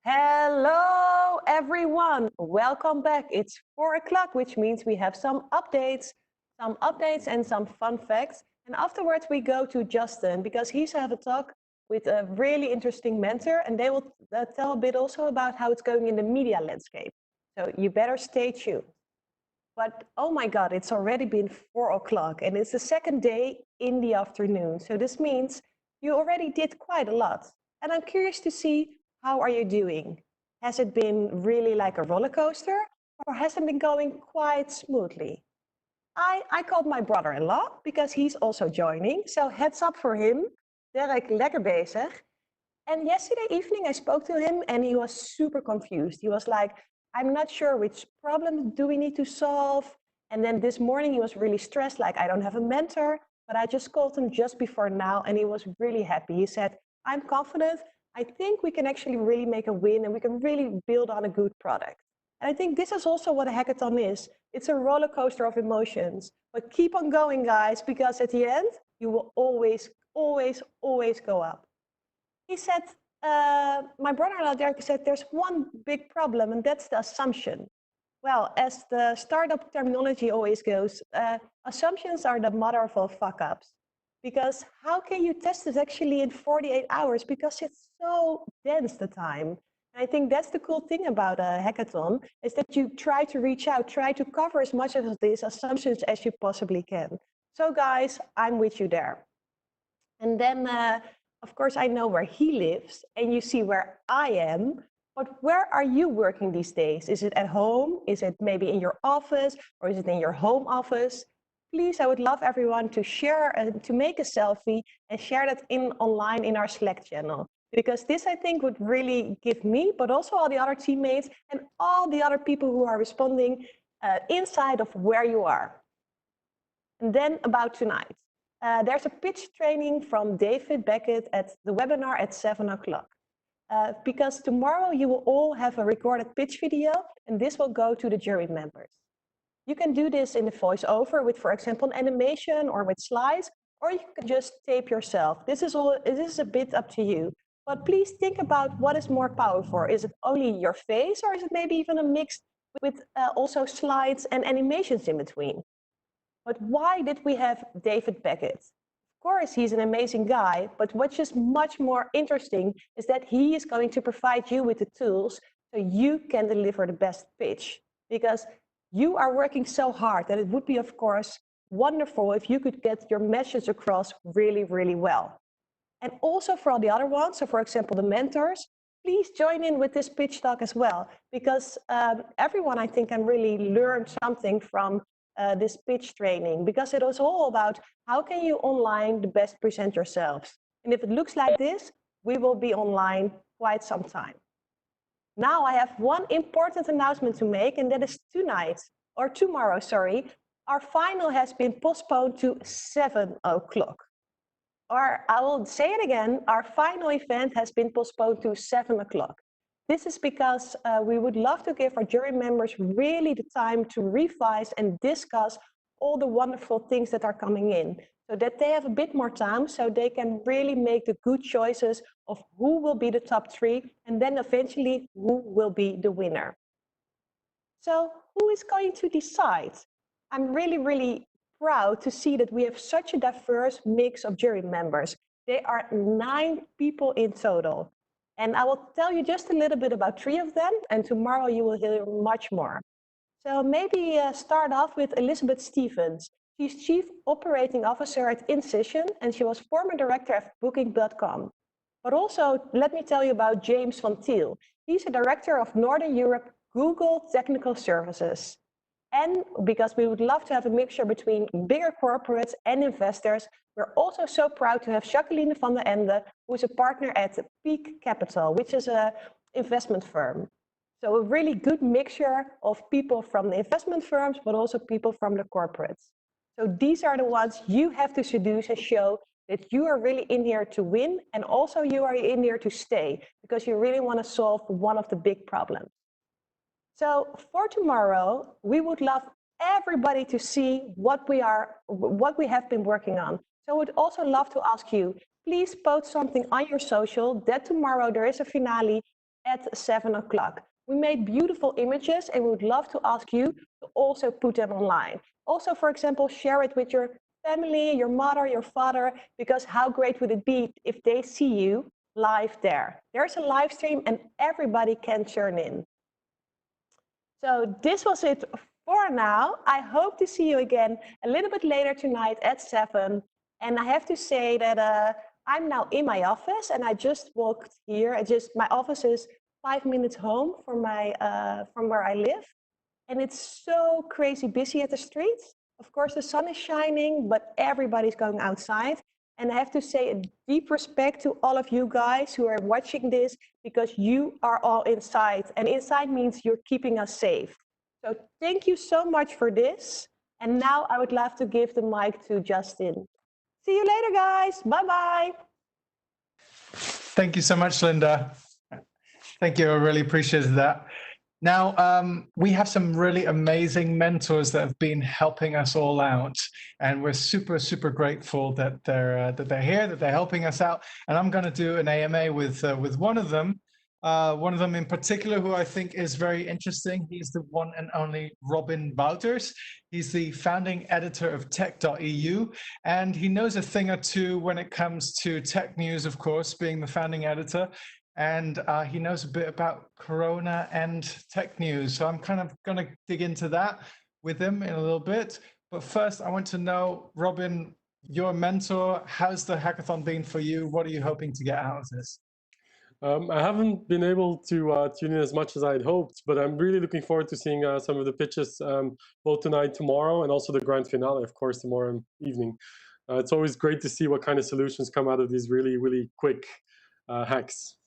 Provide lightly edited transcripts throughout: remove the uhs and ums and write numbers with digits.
Hello, everyone. Welcome back. It's 4 o'clock, which means we have some updates and some fun facts. And afterwards, we go to Justin because he's have a talk with a really interesting mentor, and they will tell a bit also about how it's going in the media landscape. So you better stay tuned. But oh my God, it's already been 4 o'clock, and it's the second day in the afternoon. So this means you already did quite a lot. And I'm curious to see, how are you doing? Has it been really like a roller coaster, or has it been going quite smoothly? I called my brother-in-law because he's also joining. So heads up for him. Derek, lekker bezig. And yesterday evening, I spoke to him and he was super confused. He was like, I'm not sure which problem do we need to solve. And then this morning, he was really stressed, like, I don't have a mentor. But I just called him just before now and he was really happy. He said, I'm confident. I think we can actually really make a win and we can really build on a good product. And I think this is also what a hackathon is. It's a roller coaster of emotions. But keep on going, guys, because at the end, you will always, always, always go up. He said, my brother-in-law Derek said, there's one big problem, and that's the assumption. Well, as the startup terminology always goes, assumptions are the mother of all fuck-ups. Because how can you test it actually in 48 hours? Because it's so dense, the time. And I think that's the cool thing about a hackathon, is that you try to reach out, try to cover as much of these assumptions as you possibly can. So guys, I'm with you there. And then, of course, I know where he lives, and you see where I am. But where are you working these days? Is it at home? Is it maybe in your office? Or is it in your home office? Please, I would love everyone to share and to make a selfie and share that online in our Slack channel. Because this, I think, would really give me, but also all the other teammates and all the other people who are responding, insight of where you are. And then about tonight. There's a pitch training from David Beckett at the webinar at 7 o'clock. Because tomorrow you will all have a recorded pitch video, and this will go to the jury members. You can do this in the voiceover with, for example, an animation or with slides, or you can just tape yourself. This is a bit up to you. But please think about what is more powerful. Is it only your face, or is it maybe even a mix with also slides and animations in between? But why did we have David Beckett? Of course, he's an amazing guy, but what's just much more interesting is that he is going to provide you with the tools so you can deliver the best pitch. Because you are working so hard that it would be, of course, wonderful if you could get your message across really, really well. And also for all the other ones, so for example, the mentors, please join in with this pitch talk as well, because everyone, I think, can really learn something from this pitch training, because it is all about how can you online the best present yourselves. And if it looks like this, we will be online quite some time. Now I have one important announcement to make, and that is tomorrow, sorry, our final has been postponed to 7 o'clock. Or I will say it again, our final event has been postponed to 7 o'clock. This is because we would love to give our jury members really the time to revise and discuss all the wonderful things that are coming in, so that they have a bit more time, so they can really make the good choices of who will be the top 3, and then eventually who will be the winner. So who is going to decide? I'm really, really proud to see that we have such a diverse mix of jury members. There are 9 people in total. And I will tell you just a little bit about 3 of them, and tomorrow you will hear much more. So maybe start off with Elizabeth Stevens. She's Chief Operating Officer at Incision, and she was former director of Booking.com. But also, let me tell you about James van Thiel. He's a director of Northern Europe Google Technical Services. And because we would love to have a mixture between bigger corporates and investors, we're also so proud to have Jacqueline van der Ende, who is a partner at Peak Capital, which is an investment firm. So a really good mixture of people from the investment firms, but also people from the corporates. So these are the ones you have to seduce and show that you are really in here to win, and also you are in here to stay, because you really want to solve one of the big problems. So for tomorrow, we would love everybody to see what we have been working on. So I would also love to ask you, please post something on your social that tomorrow there is a finale. at 7 o'clock. We made beautiful images and we would love to ask you to also put them online. Also, for example, share it with your family, your mother, your father, because how great would it be if they see you live there? There's a live stream and everybody can turn in. So this was it for now. I hope to see you again a little bit later tonight at 7. And I have to say that I'm now in my office and I just walked here. My office is 5 minutes home from where I live. And it's so crazy busy at the streets. Of course, the sun is shining, but everybody's going outside. And I have to say a deep respect to all of you guys who are watching this, because you are all inside. And inside means you're keeping us safe. So thank you so much for this. And now I would love to give the mic to Justin. See you later, guys. Bye-bye. Thank you so much, Linda. Thank you. I really appreciate that. Now, we have some really amazing mentors that have been helping us all out, and we're super, super grateful that they're here, that they're helping us out. And I'm going to do an AMA with one of them in particular, who I think is very interesting. He's the one and only Robin Wouters. He's the founding editor of tech.eu, and he knows a thing or two when it comes to tech news, of course, being the founding editor. And he knows a bit about Corona and tech news. So I'm kind of going to dig into that with him in a little bit. But first, I want to know, Robin, your mentor, how's the hackathon been for you? What are you hoping to get out of this? I haven't been able to tune in as much as I'd hoped, but I'm really looking forward to seeing some of the pitches, both tonight, tomorrow, and also the grand finale, of course, tomorrow evening. It's always great to see what kind of solutions come out of these really, really quick hacks.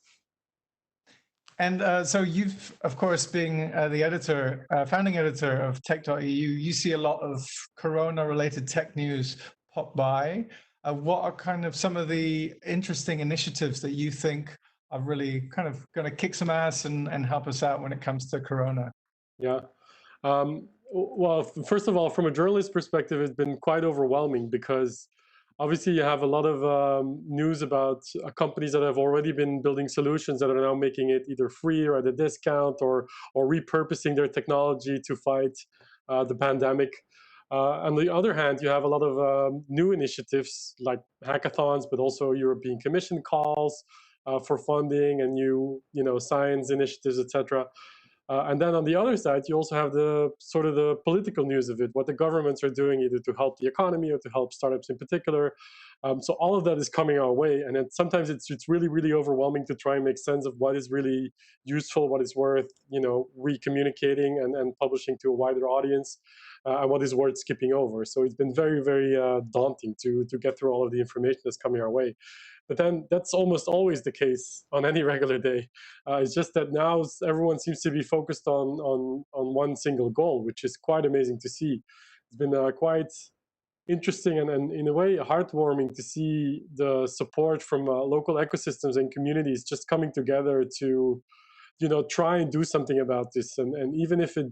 And so you've, of course, being the editor, founding editor of tech.eu, you see a lot of Corona-related tech news pop by. What are kind of some of the interesting initiatives that you think are really kind of going to kick some ass and help us out when it comes to Corona? Yeah. Well, first of all, from a journalist perspective, it's been quite overwhelming because obviously you have a lot of news about companies that have already been building solutions that are now making it either free or at a discount, or repurposing their technology to fight the pandemic. On the other hand, you have a lot of new initiatives like hackathons, but also European Commission calls for funding and new, science initiatives, etc. And then on the other side, you also have the sort of the political news of it, what the governments are doing either to help the economy or to help startups in particular. So all of that is coming our way, and sometimes it's really, really overwhelming to try and make sense of what is really useful, what is worth re-communicating and publishing to a wider audience, and what is worth skipping over. So it's been very, very daunting to get through all of the information that's coming our way. But then that's almost always the case on any regular day. It's just that now everyone seems to be focused on one single goal, which is quite amazing to see. It's been quite interesting and in a way heartwarming to see the support from local ecosystems and communities just coming together to, try and do something about this. And even if it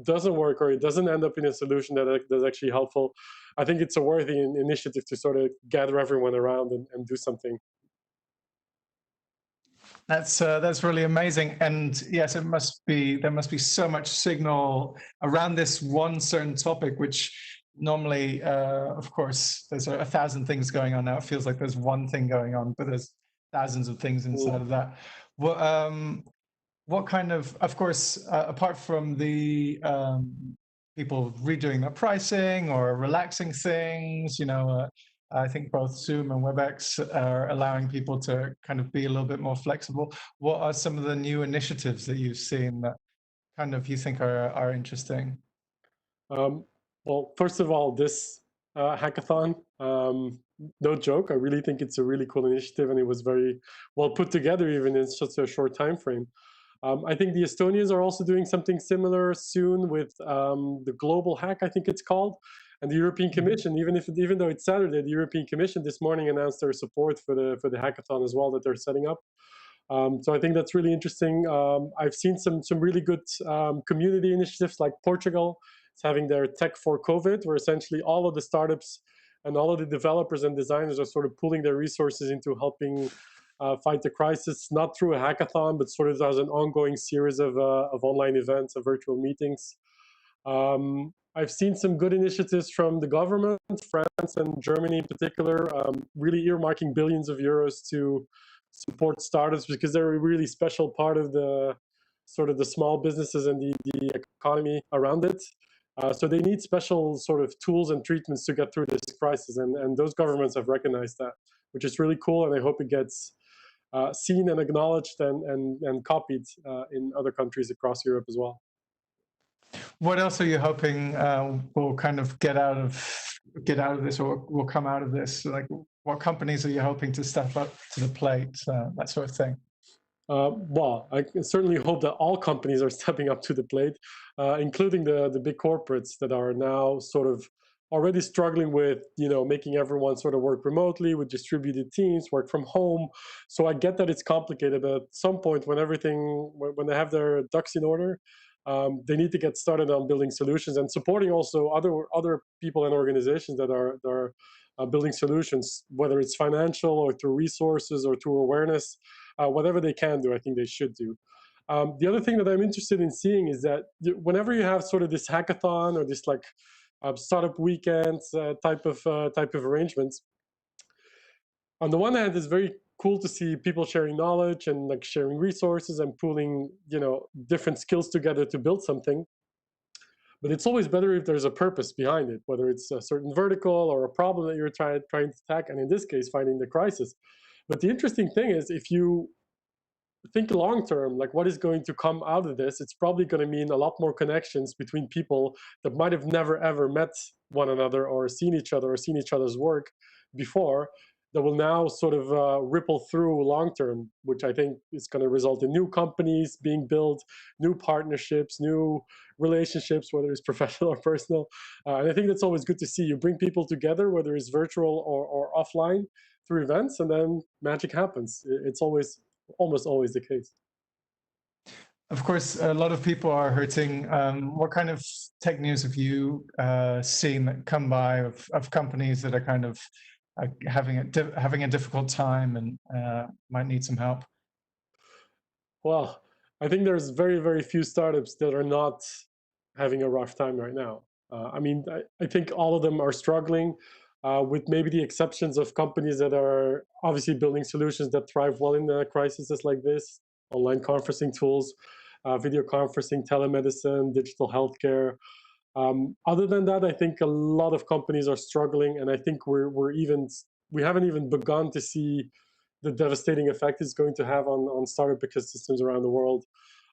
doesn't work or it doesn't end up in a solution that's actually helpful, I think it's a worthy initiative to sort of gather everyone around and do something. That's really amazing. And yes, there must be so much signal around this one certain topic, which normally, of course, there's 1,000 things going on now. It feels like there's one thing going on, but there's thousands of things inside of that. What kind of course, apart from the people redoing their pricing or relaxing things, I think both Zoom and WebEx are allowing people to kind of be a little bit more flexible. What are some of the new initiatives that you've seen that kind of you think are interesting? Well, first of all, this hackathon, no joke, I really think it's a really cool initiative, and it was very well put together even in such a short time frame. I think the Estonians are also doing something similar soon with the Global Hack, I think it's called. And the European Commission, even though it's Saturday, the European Commission this morning announced their support for the hackathon as well that they're setting up. So I think that's really interesting. I've seen some really good community initiatives, like Portugal is having their Tech for COVID, where essentially all of the startups and all of the developers and designers are sort of pooling their resources into helping fight the crisis, not through a hackathon, but sort of as an ongoing series of online events and virtual meetings. I've seen some good initiatives from the government, France and Germany in particular, really earmarking billions of euros to support startups because they're a really special part of the sort of the small businesses and the economy around it. So they need special sort of tools and treatments to get through this crisis, and those governments have recognized that, which is really cool, and I hope it gets seen and acknowledged and copied in other countries across Europe as well. What else are you hoping will kind of get out of this, or will come out of this? Like, what companies are you hoping to step up to the plate, that sort of thing? Well, I certainly hope that all companies are stepping up to the plate, including the big corporates that are now sort of already struggling with, making everyone sort of work remotely with distributed teams, work from home. So I get that it's complicated, but at some point when they have their ducks in order, they need to get started on building solutions and supporting also other people and organizations that are building solutions, whether it's financial or through resources or through awareness. Whatever they can do, I think they should do. The other thing that I'm interested in seeing is that whenever you have sort of this hackathon or this like startup weekends type of arrangements, on the one hand, it's very cool to see people sharing knowledge and like sharing resources and pooling, different skills together to build something. But it's always better if there's a purpose behind it, whether it's a certain vertical or a problem that you're trying to attack, and in this case, finding the crisis. But the interesting thing is, if you think long term, like what is going to come out of this, it's probably going to mean a lot more connections between people that might have never ever met one another or seen each other or seen each other's work before, that will now sort of ripple through long term, which I think is going to result in new companies being built, new partnerships, new relationships, whether it's professional or personal. And I think that's always good to see. You bring people together, whether it's virtual or offline, through events, and then magic happens. It's almost always the case. Of course, a lot of people are hurting. What kind of tech news have you seen that come by of companies that are kind of having a difficult time and might need some help? Well, I think there's very, very few startups that are not having a rough time right now. I think all of them are struggling, with maybe the exceptions of companies that are obviously building solutions that thrive well in crises like this, online conferencing tools, video conferencing, telemedicine, digital healthcare. Other than that, I think a lot of companies are struggling, and I think we haven't even begun to see the devastating effect it's going to have on startup ecosystems around the world.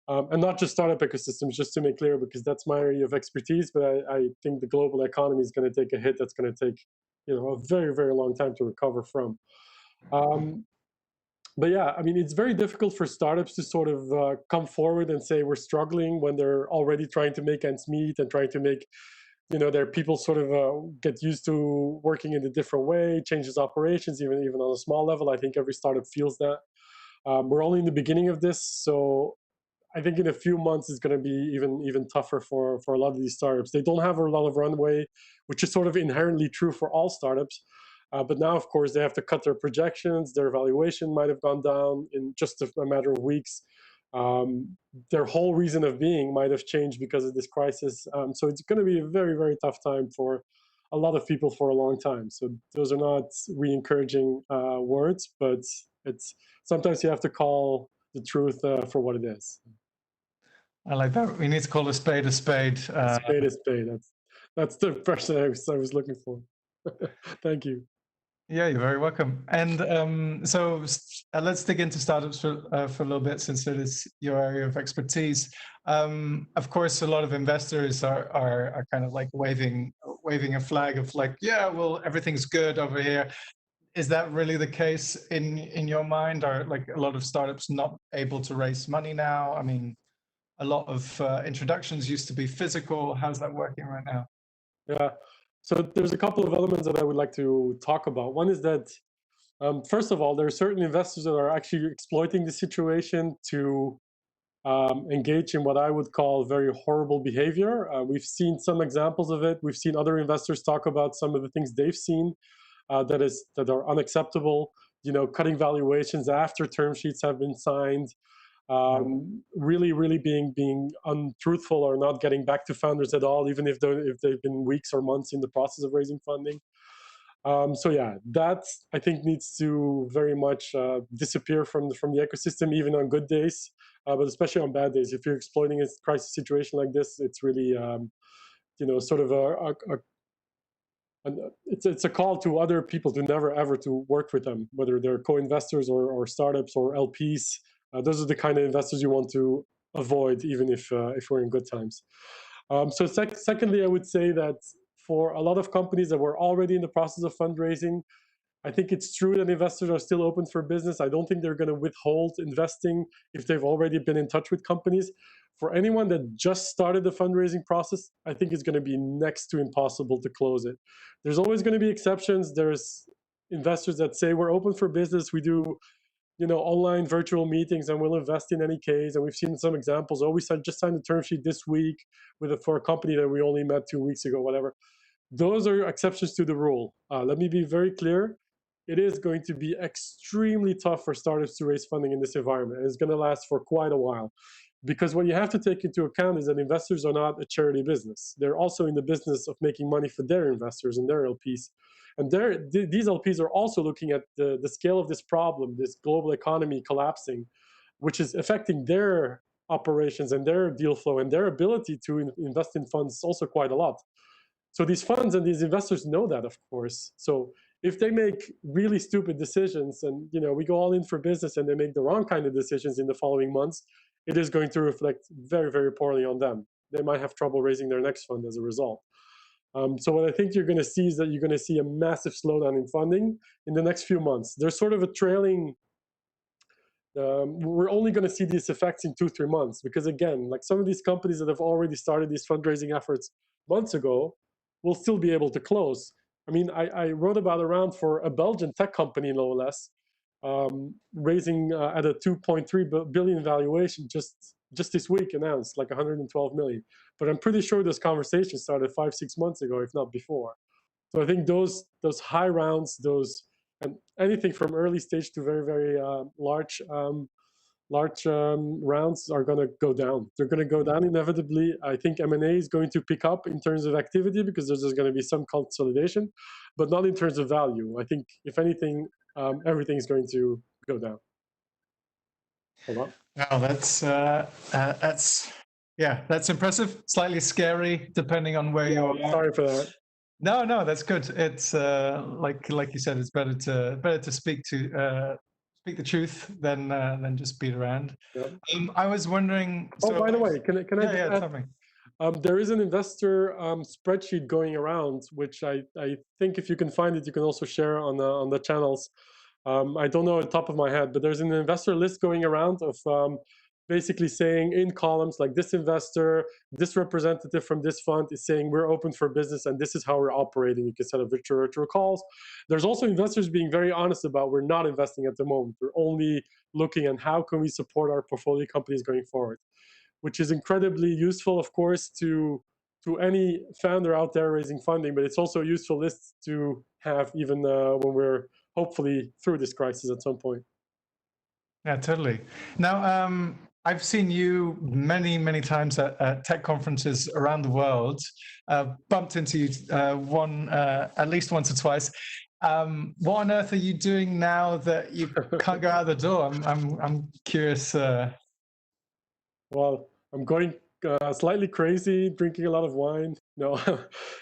And not just startup ecosystems, just to make clear, because that's my area of expertise, but I think the global economy is going to take a hit that's going to take a very, very long time to recover from. But yeah, it's very difficult for startups to sort of come forward and say we're struggling when they're already trying to make ends meet and trying to make their people sort of get used to working in a different way, changes operations, even on a small level. I think every startup feels that. We're only in the beginning of this, so I think in a few months it's going to be even tougher for a lot of these startups. They don't have a lot of runway, which is sort of inherently true for all startups. But now, of course, they have to cut their projections. Their valuation might have gone down in just a matter of weeks. Their whole reason of being might have changed because of this crisis. So it's going to be a very, very tough time for a lot of people for a long time. So those are not re-encouraging words, but it's sometimes you have to call the truth for what it is. I like that. We need to call a spade a spade. A spade is spade. That's the person I was looking for. Thank you. Yeah, you're very welcome. And so let's dig into startups for a little bit, since it is your area of expertise. Of course, a lot of investors are kind of like waving a flag of like, yeah, well, everything's good over here. Is that really the case in your mind? Are like a lot of startups not able to raise money now? A lot of introductions used to be physical. How's that working right now? Yeah. So there's a couple of elements that I would like to talk about. One is that, first of all, there are certain investors that are actually exploiting the situation to engage in what I would call very horrible behavior. We've seen some examples of it. We've seen other investors talk about some of the things they've seen that are unacceptable. cutting valuations after term sheets have been signed, really being untruthful or not getting back to founders at all, even if they've been weeks or months in the process of raising funding. So yeah, that I think needs to very much disappear from the ecosystem, even on good days, but especially on bad days. If you're exploiting a crisis situation like this, it's really sort of it's a call to other people to never ever to work with them, whether they're co-investors or startups or LPs. Those are the kind of investors you want to avoid, even if we're in good times. So secondly, I would say that for a lot of companies that were already in the process of fundraising, I think it's true that investors are still open for business. I don't think they're going to withhold investing if they've already been in touch with companies. For anyone that just started the fundraising process, I think it's going to be next to impossible to close it. There's always going to be exceptions. There's investors that say we're open for business. We do, online virtual meetings, and we'll invest in any case. And we've seen some examples. Oh, we just signed a term sheet this week for a company that we only met 2 weeks ago, whatever. Those are exceptions to the rule. Let me be very clear. It is going to be extremely tough for startups to raise funding in this environment. And it's going to last for quite a while. Because what you have to take into account is that investors are not a charity business. They're also in the business of making money for their investors and their LPs. And these LPs are also looking at the scale of this problem, this global economy collapsing, which is affecting their operations and their deal flow and their ability to invest in funds also quite a lot. So these funds and these investors know that, of course. So if they make really stupid decisions and we go all in for business and they make the wrong kind of decisions in the following months, it is going to reflect very, very poorly on them. They might have trouble raising their next fund as a result. So what I think you're going to see is that you're going to see a massive slowdown in funding in the next few months. There's sort of a trailing. We're only going to see these effects in 2-3 months because, again, like some of these companies that have already started these fundraising efforts months ago will still be able to close. I mean, I wrote about a round for a Belgian tech company, no less, raising at a 2.3 billion valuation just this week, announced like 112 million. But I'm pretty sure this conversation started 5-6 months ago, if not before. So I think those high rounds, and anything from early stage to very, very large rounds are going to go down. They're going to go down inevitably. I think M&A is going to pick up in terms of activity because there's going to be some consolidation, but not in terms of value. I think, if anything, everything is going to go down. Hold on. Wow, that's impressive. Slightly scary, depending on where you are. Sorry for that. No, that's good. It's like you said, it's better to speak the truth than just beat around. Yep. I was wondering. Oh, by the way, can I add? Tell me. There is an investor spreadsheet going around, which I think if you can find it, you can also share on the channels. I don't know at the top of my head, but there's an investor list going around of basically saying in columns like this investor, this representative from this fund is saying we're open for business and this is how we're operating. You can set up virtual calls. There's also investors being very honest about we're not investing at the moment. We're only looking at how can we support our portfolio companies going forward, which is incredibly useful, of course, to any founder out there raising funding, but it's also a useful list to have even when we're hopefully through this crisis at some point. Yeah, totally. Now, I've seen you many times at tech conferences around the world. Bumped into you at least once or twice. What on earth are you doing now that you can't go out the door? I'm curious. Well, I'm going slightly crazy, drinking a lot of wine. No,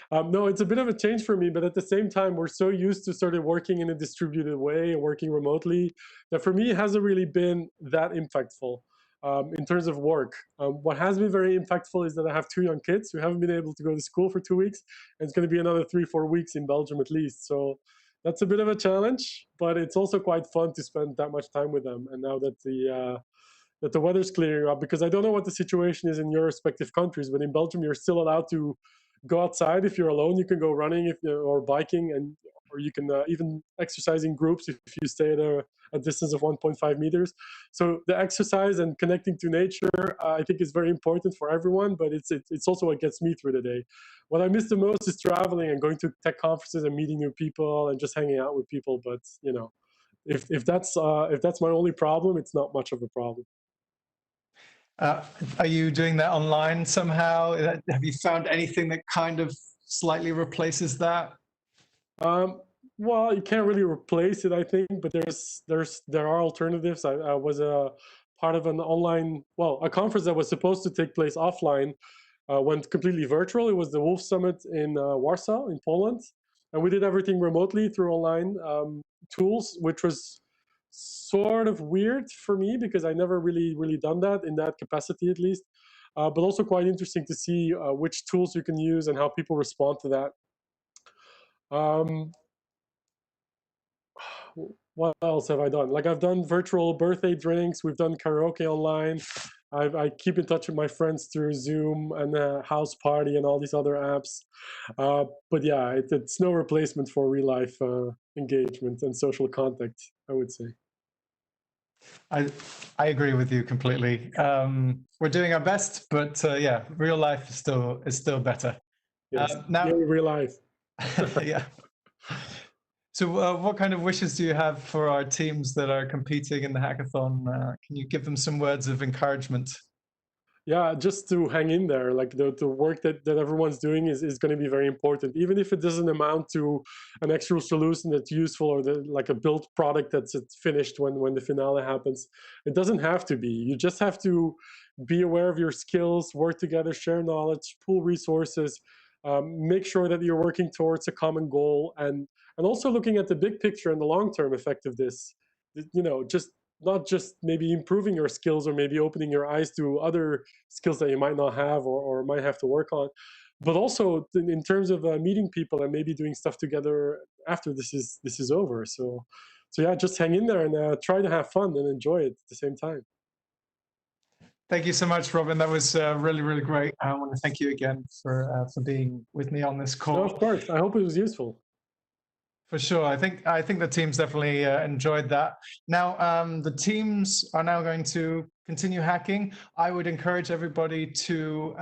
no, it's a bit of a change for me, but at the same time, we're so used to sort of working in a distributed way and working remotely that for me, it hasn't really been that impactful in terms of work. What has been very impactful is that I have 2 young kids who haven't been able to go to school for 2 weeks, and it's going to be another 3-4 weeks in Belgium at least. So that's a bit of a challenge, but it's also quite fun to spend that much time with them. And now that the weather's clearing up, because I don't know what the situation is in your respective countries, but in Belgium, you're still allowed to go outside. If you're alone, you can go running or biking, or you can even exercise in groups if you stay at a distance of 1.5 meters. So the exercise and connecting to nature, I think is very important for everyone, but it's also what gets me through the day. What I miss the most is traveling and going to tech conferences and meeting new people and just hanging out with people. But if that's my only problem, it's not much of a problem. Are you doing that online somehow? Have you found anything that kind of slightly replaces that? Well, you can't really replace it, I think, but there are alternatives. I was a part of an online, well, a conference that was supposed to take place offline, went completely virtual. It was the Wolf Summit in Warsaw, in Poland, and we did everything remotely through online tools, which was sort of weird for me because I never really done that in that capacity, at least. But also quite interesting to see which tools you can use and how people respond to that. Um, what else have I done? Like, I've done virtual birthday drinks. We've done karaoke online. I keep in touch with my friends through Zoom and House Party and all these other apps. But yeah, it's no replacement for real life engagement and social contact, I would say. I agree with you completely. We're doing our best, but yeah, real life is still better. Yes, Now, real life. yeah. So, what kind of wishes do you have for our teams that are competing in the hackathon? Can you give them some words of encouragement? Yeah, just to hang in there. Like, the work that everyone's doing is going to be very important, even if it doesn't amount to an actual solution that's useful, or like a built product that's finished when the finale happens. It doesn't have to be. You just have to be aware of your skills, work together, share knowledge, pool resources, make sure that you're working towards a common goal, and also looking at the big picture and the long-term effect of this. Just not just maybe improving your skills or maybe opening your eyes to other skills that you might not have, or might have to work on, but also in terms of meeting people and maybe doing stuff together after this is over. So yeah, just hang in there and try to have fun and enjoy it at the same time. Thank you so much, Robin. That was really great. I want to thank you again for being with me on this call. No, of course. I hope it was useful. For sure. I think the teams definitely enjoyed that. Now, the teams are now going to continue hacking. I would encourage everybody to,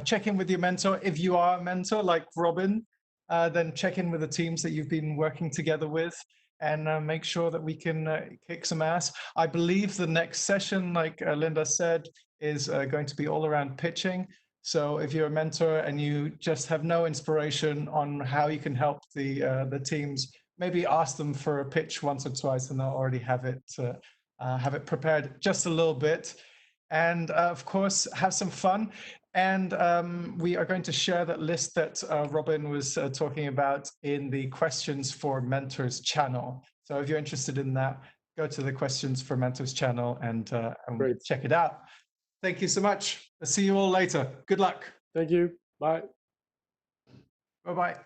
check in with your mentor. If you are a mentor like Robin, then check in with the teams that you've been working together with, and make sure that we can kick some ass. I believe the next session, like Linda said, is going to be all around pitching. So if you're a mentor and you just have no inspiration on how you can help the teams, maybe ask them for a pitch once or twice, and they'll already have it prepared just a little bit. And of course, have some fun. And we are going to share that list that Robin was talking about in the Questions for Mentors channel. So if you're interested in that, go to the Questions for Mentors channel and check it out. Thank you so much. I'll see you all later. Good luck. Thank you. Bye. Bye-bye.